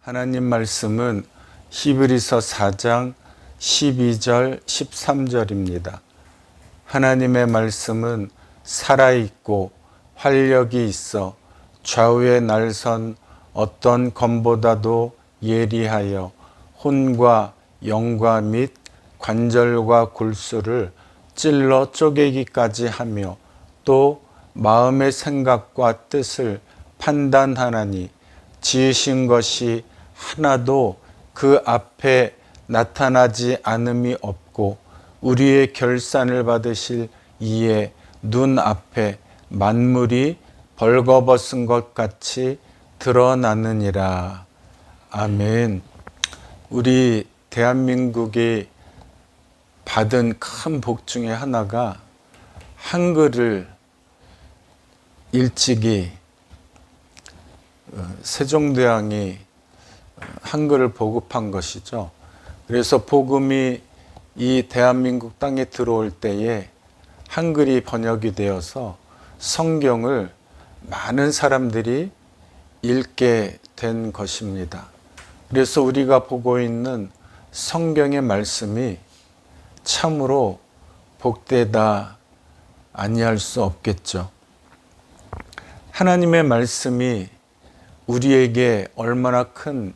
하나님 말씀은 히브리서 4장 12절 13절입니다. 하나님의 말씀은 살아있고 활력이 있어 좌우에 날선 어떤 검보다도 예리하여 혼과 영과 및 관절과 골수를 찔러 쪼개기까지 하며 또 마음의 생각과 뜻을 판단하나니 지으신 것이 하나도 그 앞에 나타나지 않음이 없고 우리의 결산을 받으실 이의 눈 앞에 만물이 벌거벗은 것 같이 드러나느니라. 아멘. 우리 대한민국이 받은 큰 복 중에 하나가 한글을 일찍이 세종대왕이 한글을 보급한 것이죠. 그래서 복음이 이 대한민국 땅에 들어올 때에 한글이 번역이 되어서 성경을 많은 사람들이 읽게 된 것입니다. 그래서 우리가 보고 있는 성경의 말씀이 참으로 복되다 아니할 수 없겠죠. 하나님의 말씀이 우리에게 얼마나 큰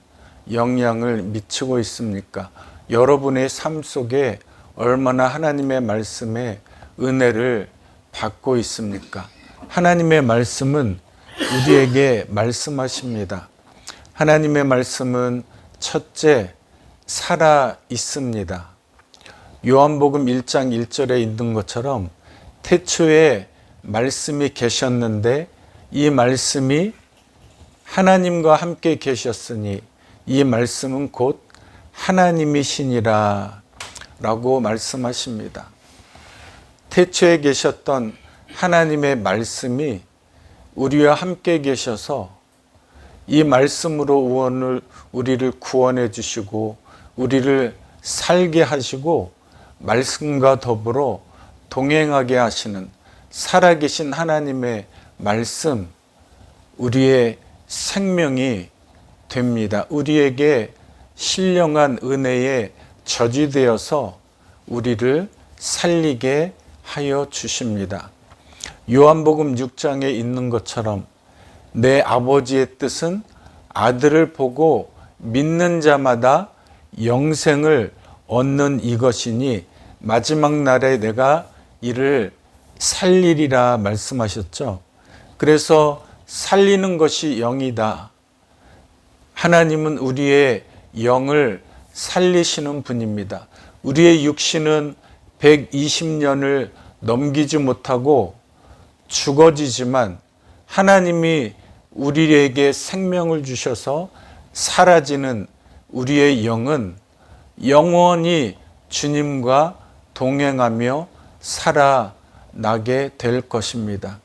영향을 미치고 있습니까? 여러분의 삶 속에 얼마나 하나님의 말씀의 은혜를 받고 있습니까? 하나님의 말씀은 우리에게 말씀하십니다. 하나님의 말씀은 첫째, 살아 있습니다. 요한복음 1장 1절에 있는 것처럼 태초에 말씀이 계셨는데 이 말씀이 하나님과 함께 계셨으니 이 말씀은 곧 하나님이시니라 라고 말씀하십니다. 태초에 계셨던 하나님의 말씀이 우리와 함께 계셔서 이 말씀으로 우리를 구원해 주시고 우리를 살게 하시고 말씀과 더불어 동행하게 하시는 살아계신 하나님의 말씀, 우리의 생명이 됩니다. 우리에게 신령한 은혜에 저지되어서 우리를 살리게 하여 주십니다. 요한복음 6장에 있는 것처럼 내 아버지의 뜻은 아들을 보고 믿는 자마다 영생을 얻는 이것이니 마지막 날에 내가 이를 살리리라 말씀하셨죠. 그래서 살리는 것이 영이다. 하나님은 우리의 영을 살리시는 분입니다. 우리의 육신은 120년을 넘기지 못하고 죽어지지만 하나님이 우리에게 생명을 주셔서 사라지는 우리의 영은 영원히 주님과 동행하며 살아나게 될 것입니다.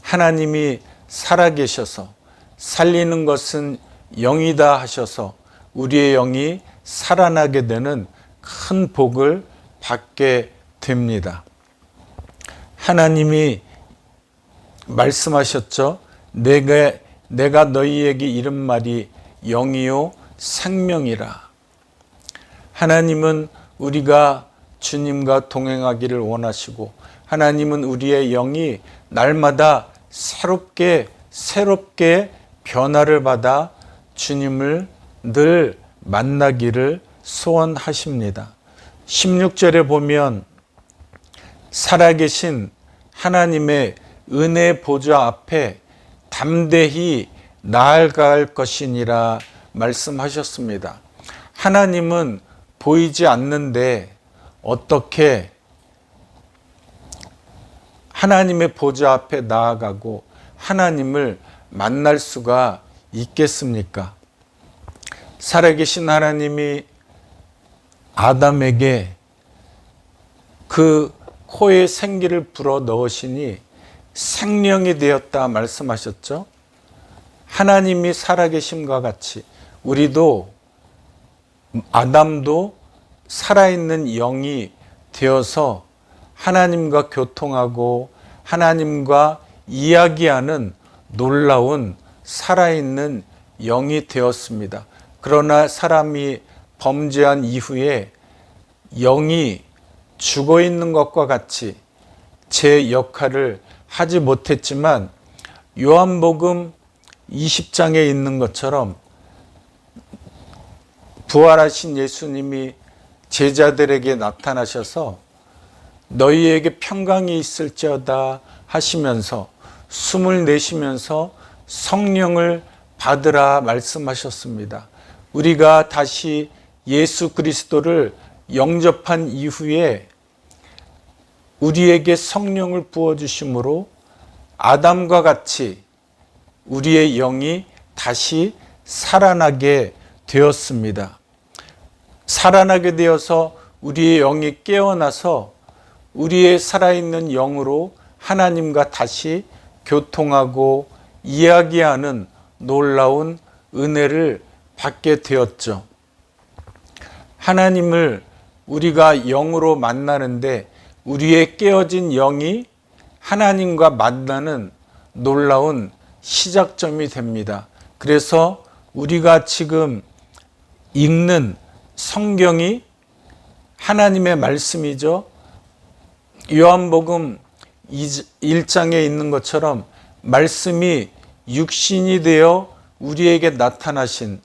하나님이 살아계셔서 살리는 것은 영이다 하셔서 우리의 영이 살아나게 되는 큰 복을 받게 됩니다. 하나님이 말씀하셨죠. 내가 너희에게 이른 말이 영이요 생명이라. 하나님은 우리가 주님과 동행하기를 원하시고 하나님은 우리의 영이 날마다 새롭게 변화를 받아 주님을 늘 만나기를 소원하십니다. 16절에 보면 살아계신 하나님의 은혜 보좌 앞에 담대히 나아갈 것이니라 말씀하셨습니다. 하나님은 보이지 않는데 어떻게 하나님의 보좌 앞에 나아가고 하나님을 만날 수가 있겠습니까? 살아계신 하나님이 아담에게 그 코에 생기를 불어 넣으시니 생명이 되었다 말씀하셨죠. 하나님이 살아계심과 같이 우리도 아담도 살아있는 영이 되어서 하나님과 교통하고 하나님과 이야기하는 놀라운 살아있는 영이 되었습니다. 그러나 사람이 범죄한 이후에 영이 죽어 있는 것과 같이 제 역할을 하지 못했지만 요한복음 20장에 있는 것처럼 부활하신 예수님이 제자들에게 나타나셔서 너희에게 평강이 있을지어다 하시면서 숨을 내쉬면서 성령을 받으라 말씀하셨습니다. 우리가 다시 예수 그리스도를 영접한 이후에 우리에게 성령을 부어주심으로 아담과 같이 우리의 영이 다시 살아나게 되었습니다. 살아나게 되어서 우리의 영이 깨어나서 우리의 살아있는 영으로 하나님과 다시 교통하고 이야기하는 놀라운 은혜를 받게 되었죠. 하나님을 우리가 영으로 만나는데 우리의 깨어진 영이 하나님과 만나는 놀라운 시작점이 됩니다. 그래서 우리가 지금 읽는 성경이 하나님의 말씀이죠. 요한복음 1장에 있는 것처럼 말씀이 육신이 되어 우리에게 나타나신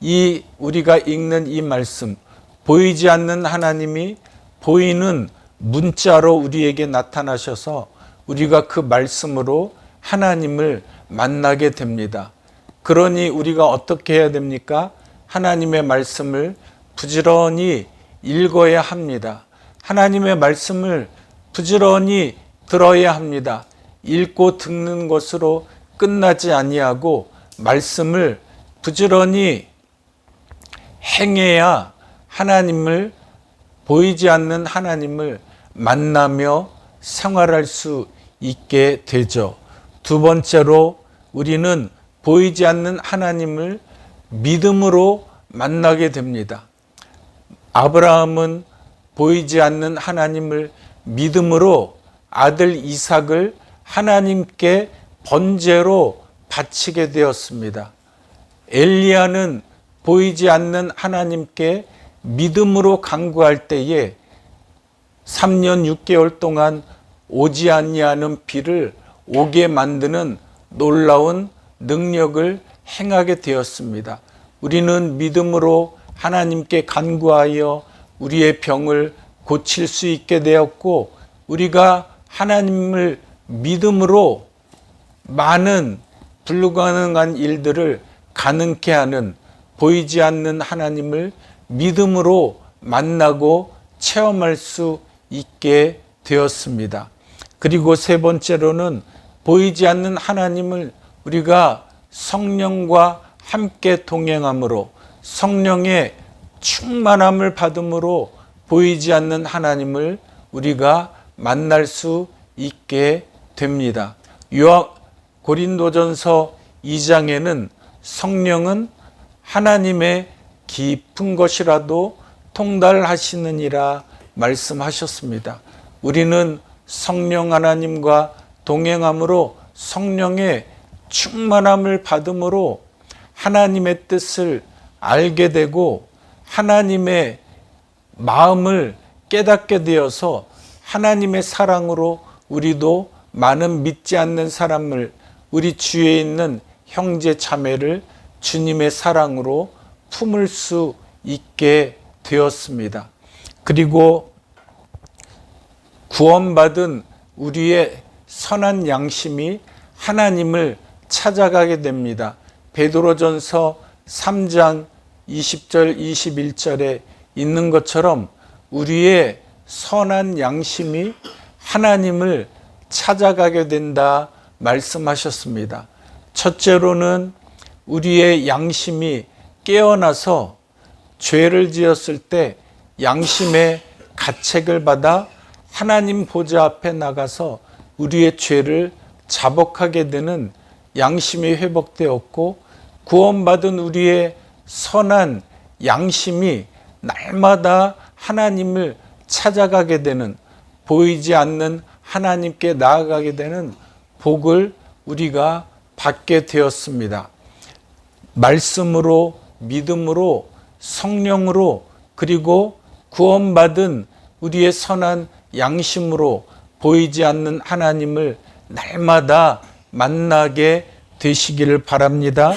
이 우리가 읽는 이 말씀, 보이지 않는 하나님이 보이는 문자로 우리에게 나타나셔서 우리가 그 말씀으로 하나님을 만나게 됩니다. 그러니 우리가 어떻게 해야 됩니까? 하나님의 말씀을 부지런히 읽어야 합니다. 하나님의 말씀을 부지런히 들어야 합니다. 읽고 듣는 것으로 끝나지 아니하고 말씀을 부지런히 행해야 하나님을 보이지 않는 하나님을 만나며 생활할 수 있게 되죠. 두 번째로 우리는 보이지 않는 하나님을 믿음으로 만나게 됩니다. 아브라함은 보이지 않는 하나님을 믿음으로 아들 이삭을 하나님께 번제로 바치게 되었습니다. 엘리야는 보이지 않는 하나님께 믿음으로 간구할 때에 3년 6개월 동안 오지 아니하는 비를 오게 만드는 놀라운 능력을 행하게 되었습니다. 우리는 믿음으로 하나님께 간구하여 우리의 병을 고칠 수 있게 되었고, 우리가 하나님을 믿음으로 많은 불가능한 일들을 가능케 하는, 보이지 않는 하나님을 믿음으로 만나고 체험할 수 있게 되었습니다. 그리고 세 번째로는 보이지 않는 하나님을 우리가 성령과 함께 동행함으로, 성령의 충만함을 받음으로 보이지 않는 하나님을 우리가 만날 수 있게 됩니다. 고린도전서 2장에는 성령은 하나님의 깊은 것이라도 통달하시느니라 말씀하셨습니다. 우리는 성령 하나님과 동행함으로 성령의 충만함을 받음으로 하나님의 뜻을 알게 되고 하나님의 마음을 깨닫게 되어서 하나님의 사랑으로 우리도 많은 믿지 않는 사람을, 우리 주위에 있는 형제 자매를 주님의 사랑으로 품을 수 있게 되었습니다. 그리고 구원받은 우리의 선한 양심이 하나님을 찾아가게 됩니다. 베드로전서 3장 20절 21절에 있는 것처럼 우리의 선한 양심이 하나님을 찾아가게 된다 말씀하셨습니다. 첫째로는 우리의 양심이 깨어나서 죄를 지었을 때 양심의 가책을 받아 하나님 보좌 앞에 나가서 우리의 죄를 자복하게 되는 양심이 회복되었고, 구원받은 우리의 선한 양심이 날마다 하나님을 찾아가게 되는, 보이지 않는 하나님께 나아가게 되는 복을 우리가 받게 되었습니다. 말씀으로 믿음으로 성령으로 그리고 구원받은 우리의 선한 양심으로 보이지 않는 하나님을 날마다 만나게 되시기를 바랍니다.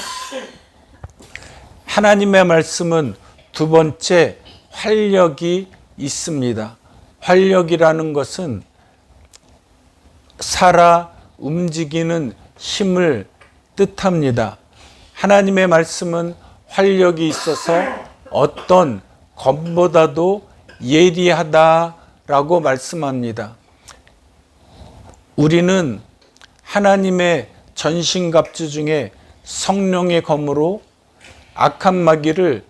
하나님의 말씀은 두 번째 활력이 있습니다. 활력이라는 것은 살아 움직이는 힘을 뜻합니다. 하나님의 말씀은 활력이 있어서 어떤 검보다도 예리하다라고 말씀합니다. 우리는 하나님의 전신갑주 중에 성령의 검으로 악한 마귀를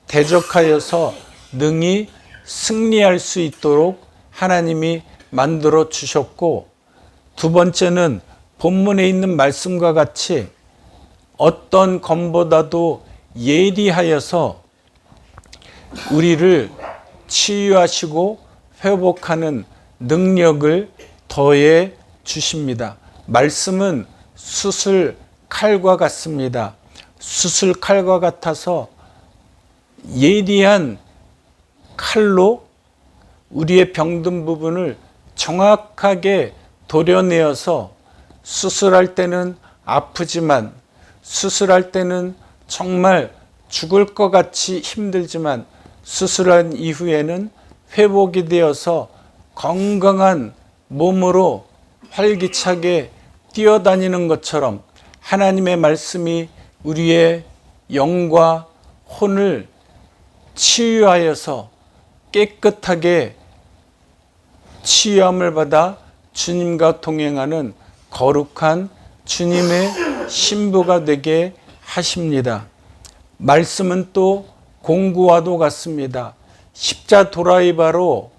대적하여서 능히 승리할 수 있도록 하나님이 만들어 주셨고, 두 번째는 본문에 있는 말씀과 같이 어떤 검보다도 예리하여서 우리를 치유하시고 회복하는 능력을 더해 주십니다. 말씀은 수술 칼과 같습니다. 수술 칼과 같아서 예리한 칼로 우리의 병든 부분을 정확하게 도려내어서 수술할 때는 아프지만, 수술할 때는 정말 죽을 것 같이 힘들지만, 수술한 이후에는 회복이 되어서 건강한 몸으로 활기차게 뛰어다니는 것처럼 하나님의 말씀이 우리의 영과 혼을 치유하여서 깨끗하게 치유함을 받아 주님과 동행하는 거룩한 주님의 신부가 되게 하십니다. 말씀은 또 공구와도 같습니다. 십자 도라이바로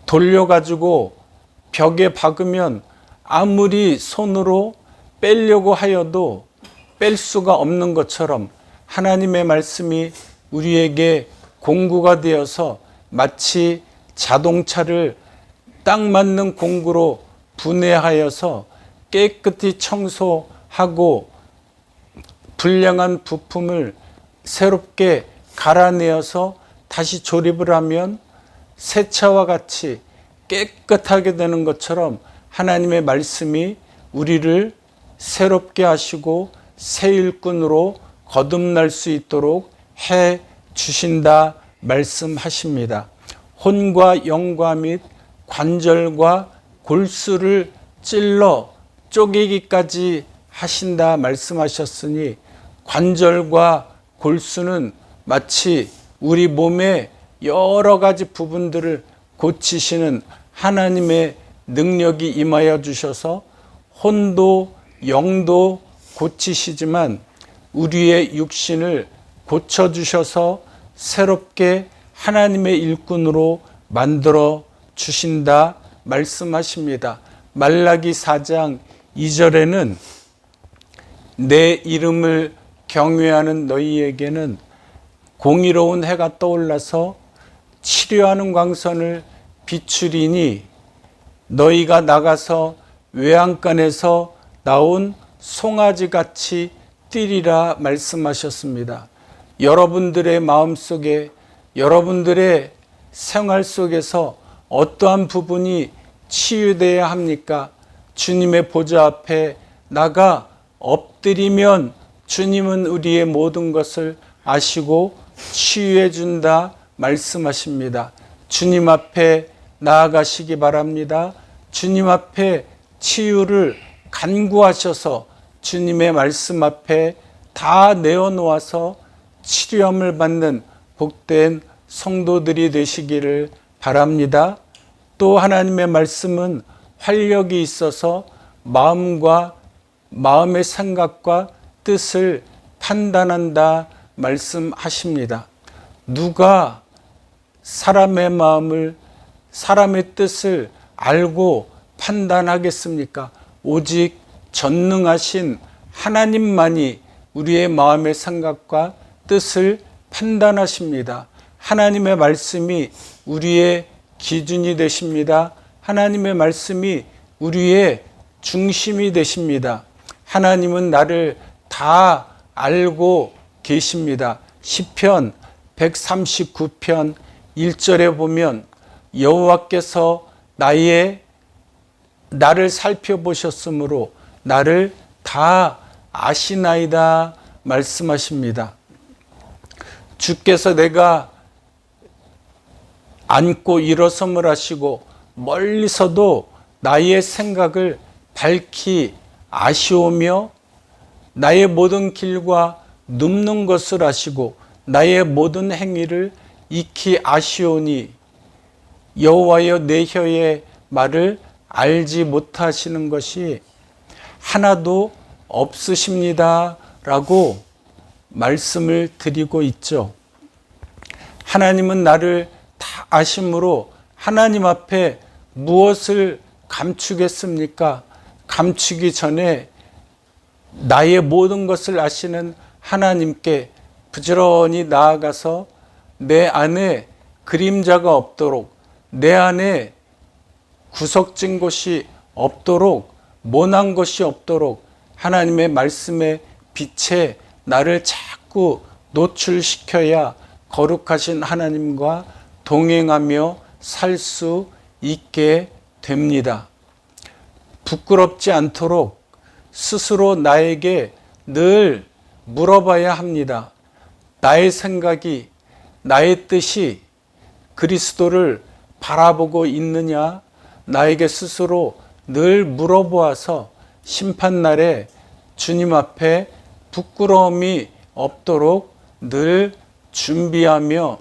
돌려가지고 벽에 박으면 아무리 손으로 빼려고 하여도 뺄 수가 없는 것처럼 하나님의 말씀이 우리에게 공구가 되어서 마치 자동차를 딱 맞는 공구로 분해하여서 깨끗이 청소하고 불량한 부품을 새롭게 갈아내어서 다시 조립을 하면 새 차와 같이 깨끗하게 되는 것처럼 하나님의 말씀이 우리를 새롭게 하시고 새 일꾼으로 거듭날 수 있도록 해 주신다 말씀하십니다. 혼과 영과 및 관절과 골수를 찔러 쪼개기까지 하신다 말씀하셨으니, 관절과 골수는 마치 우리 몸의 여러 가지 부분들을 고치시는 하나님의 능력이 임하여 주셔서 혼도 영도 고치시지만 우리의 육신을 고쳐주셔서 새롭게 하나님의 일꾼으로 만들어 주신다 말씀하십니다. 말라기 4장 2절에는 내 이름을 경외하는 너희에게는 공의로운 해가 떠올라서 치료하는 광선을 비추리니 너희가 나가서 외양간에서 나온 송아지같이 뛰리라 말씀하셨습니다. 여러분들의 마음속에, 여러분들의 생활 속에서 어떠한 부분이 치유되어야 합니까? 주님의 보좌 앞에 나가 엎드리면 주님은 우리의 모든 것을 아시고 치유해 준다 말씀하십니다. 주님 앞에 나아가시기 바랍니다. 주님 앞에 치유를 간구하셔서 주님의 말씀 앞에 다 내어놓아서 치료함을 받는 복된 성도들이 되시기를 바랍니다. 또 하나님의 말씀은 활력이 있어서 마음의 생각과 뜻을 판단한다 말씀하십니다. 누가 사람의 마음을, 사람의 뜻을 알고 판단하겠습니까? 오직 전능하신 하나님만이 우리의 마음의 생각과 뜻을 판단하십니다. 하나님의 말씀이 우리의 기준이 되십니다. 하나님의 말씀이 우리의 중심이 되십니다. 하나님은 나를 다 알고 계십니다. 시편 139편 1절에 보면 여호와께서 나를 살펴보셨으므로 나를 다 아시나이다 말씀하십니다. 주께서 내가 앉고 일어섬을 하시고 멀리서도 나의 생각을 밝히 아시오며 나의 모든 길과 눕는 것을 아시고 나의 모든 행위를 익히 아시오니 여호와여 내 혀의 말을 알지 못하시는 것이 하나도 없으십니다 라고 말씀을 드리고 있죠. 하나님은 나를 다 아심으로 하나님 앞에 무엇을 감추겠습니까? 감추기 전에 나의 모든 것을 아시는 하나님께 부지런히 나아가서 내 안에 그림자가 없도록, 내 안에 구석진 곳이 없도록, 모난 것이 없도록 하나님의 말씀의 빛에 나를 자꾸 노출시켜야 거룩하신 하나님과 동행하며 살 수 있게 됩니다. 부끄럽지 않도록 스스로 나에게 늘 물어봐야 합니다. 나의 생각이, 나의 뜻이 그리스도를 바라보고 있느냐? 나에게 스스로 늘 물어보아서 심판날에 주님 앞에 부끄러움이 없도록 늘 준비하며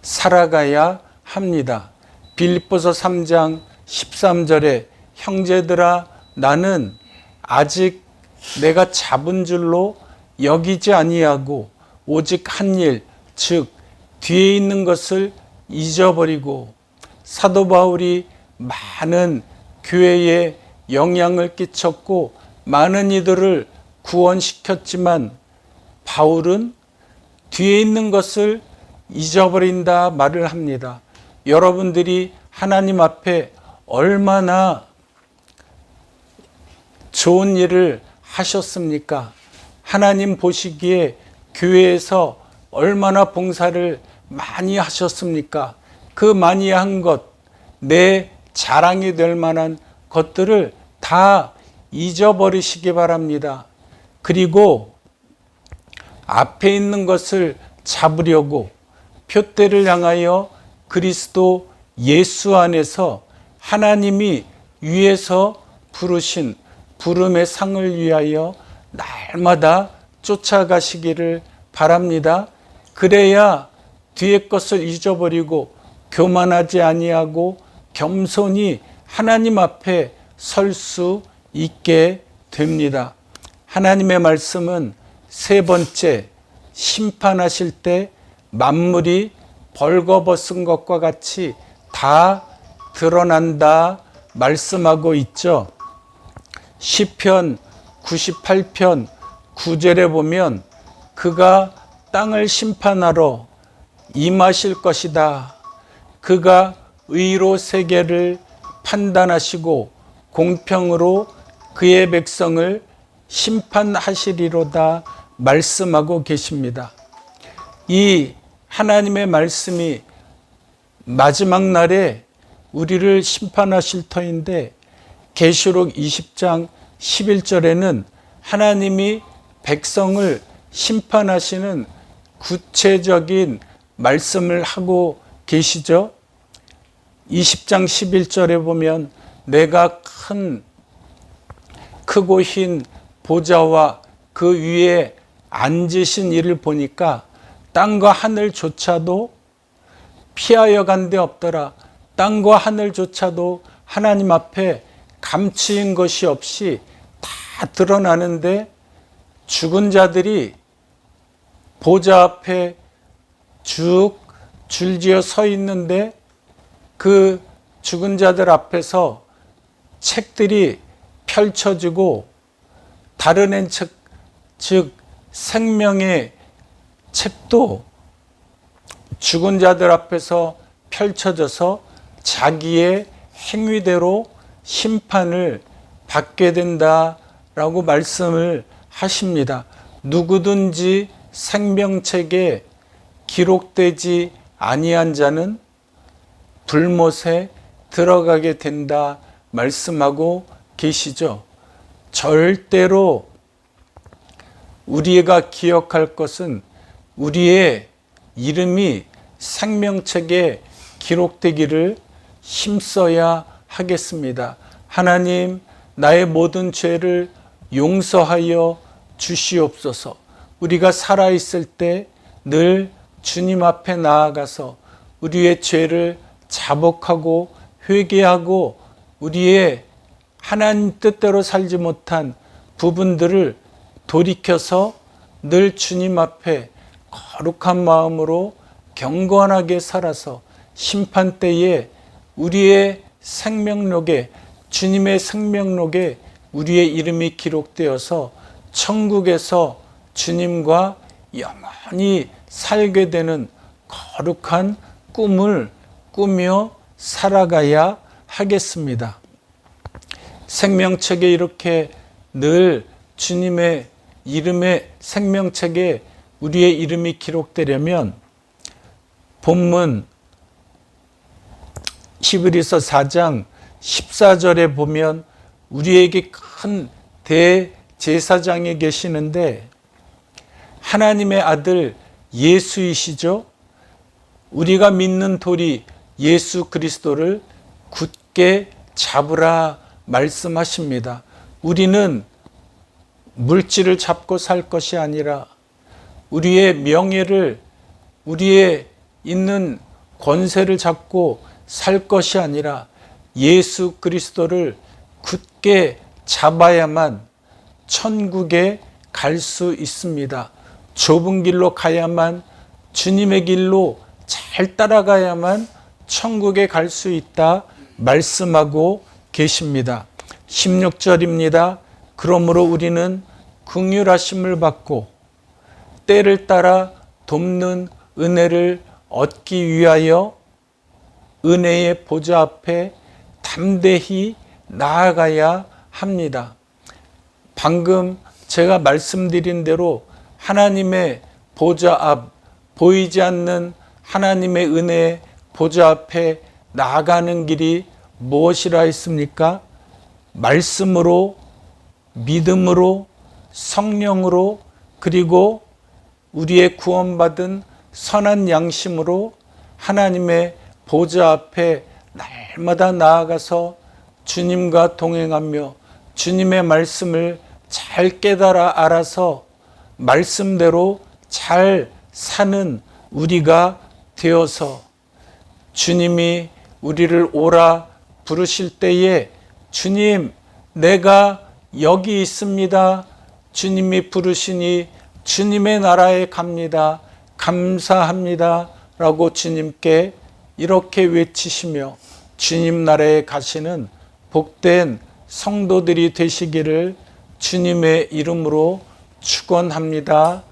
살아가야 합니다. 빌립보서 3장 13절에 형제들아 나는 아직 내가 잡은 줄로 여기지 아니하고 오직 한 일, 즉 뒤에 있는 것을 잊어버리고 사도 바울이 많은 교회에 영향을 끼쳤고 많은 이들을 구원시켰지만 바울은 뒤에 있는 것을 잊어버린다 말을 합니다. 여러분들이 하나님 앞에 얼마나 좋은 일을 하셨습니까? 하나님 보시기에 교회에서 얼마나 봉사를 많이 하셨습니까? 그 많이 한 것, 내 자랑이 될 만한 것들을 다 잊어버리시기 바랍니다. 그리고 앞에 있는 것을 잡으려고 표대를 향하여 그리스도 예수 안에서 하나님이 위에서 부르신 부름의 상을 위하여 날마다 쫓아가시기를 바랍니다. 그래야 뒤의 것을 잊어버리고 교만하지 아니하고 겸손히 하나님 앞에 설 수 있게 됩니다. 하나님의 말씀은 세 번째, 심판하실 때 만물이 벌거벗은 것과 같이 다 드러난다 말씀하고 있죠. 시편 98편 9절에 보면 그가 땅을 심판하러 임하실 것이다. 그가 의로 세계를 판단하시고 공평으로 그의 백성을 심판하시리로다 말씀하고 계십니다. 이 하나님의 말씀이 마지막 날에 우리를 심판하실 터인데 계시록 20장 11절에는 하나님이 백성을 심판하시는 구체적인 말씀을 하고 계시죠. 20장 11절에 보면 내가 크고 흰 보좌와 그 위에 앉으신 이를 보니까 땅과 하늘조차도 피하여 간 데 없더라. 땅과 하늘조차도 하나님 앞에 감추인 것이 없이 다 드러나는데 죽은 자들이 보좌 앞에 쭉 줄지어 서 있는데 그 죽은 자들 앞에서 책들이 펼쳐지고 다른 책, 즉 생명의 책도 죽은 자들 앞에서 펼쳐져서 자기의 행위대로 심판을 받게 된다라고 말씀을 하십니다. 누구든지 생명책에 기록되지 아니한 자는 불못에 들어가게 된다 말씀하고 계시죠. 절대로 우리가 기억할 것은 우리의 이름이 생명책에 기록되기를 힘써야 하겠습니다. 하나님, 나의 모든 죄를 용서하여 주시옵소서. 우리가 살아있을 때 늘 주님 앞에 나아가서 우리의 죄를 자복하고 회개하고 우리의 하나님 뜻대로 살지 못한 부분들을 돌이켜서 늘 주님 앞에 거룩한 마음으로 경건하게 살아서 심판 때에 우리의 생명록에, 주님의 생명록에 우리의 이름이 기록되어서 천국에서 주님과 영원히 살게 되는 거룩한 꿈을 꾸며 살아가야 하겠습니다. 생명책에 이렇게 늘 주님의 이름의 생명책에 우리의 이름이 기록되려면 본문 히브리서 4장 14절에 보면 우리에게 큰 대제사장이 계시는데 하나님의 아들 예수이시죠. 우리가 믿는 도리 예수 그리스도를 굳게 잡으라 말씀하십니다. 우리는 물질을 잡고 살 것이 아니라 우리의 명예를, 우리의 있는 권세를 잡고 살 것이 아니라 예수 그리스도를 굳게 잡아야만 천국에 갈 수 있습니다. 좁은 길로 가야만, 주님의 길로 잘 따라가야만 천국에 갈 수 있다 말씀하고 계십니다. 16절입니다. 그러므로 우리는 긍휼하심을 받고 때를 따라 돕는 은혜를 얻기 위하여 은혜의 보좌 앞에 담대히 나아가야 합니다. 방금 제가 말씀드린 대로 하나님의 보좌 앞, 보이지 않는 하나님의 은혜의 보좌 앞에 나아가는 길이 무엇이라 했습니까? 말씀으로, 믿음으로, 성령으로, 그리고 우리의 구원받은 선한 양심으로 하나님의 보좌 앞에 날마다 나아가서 주님과 동행하며 주님의 말씀을 잘 깨달아 알아서 말씀대로 잘 사는 우리가 되어서 주님이 우리를 오라 부르실 때에 주님, 내가 여기 있습니다. 주님이 부르시니 주님의 나라에 갑니다. 감사합니다. 라고 주님께 이렇게 외치시며 주님 나라에 가시는 복된 성도들이 되시기를 주님의 이름으로 축원합니다.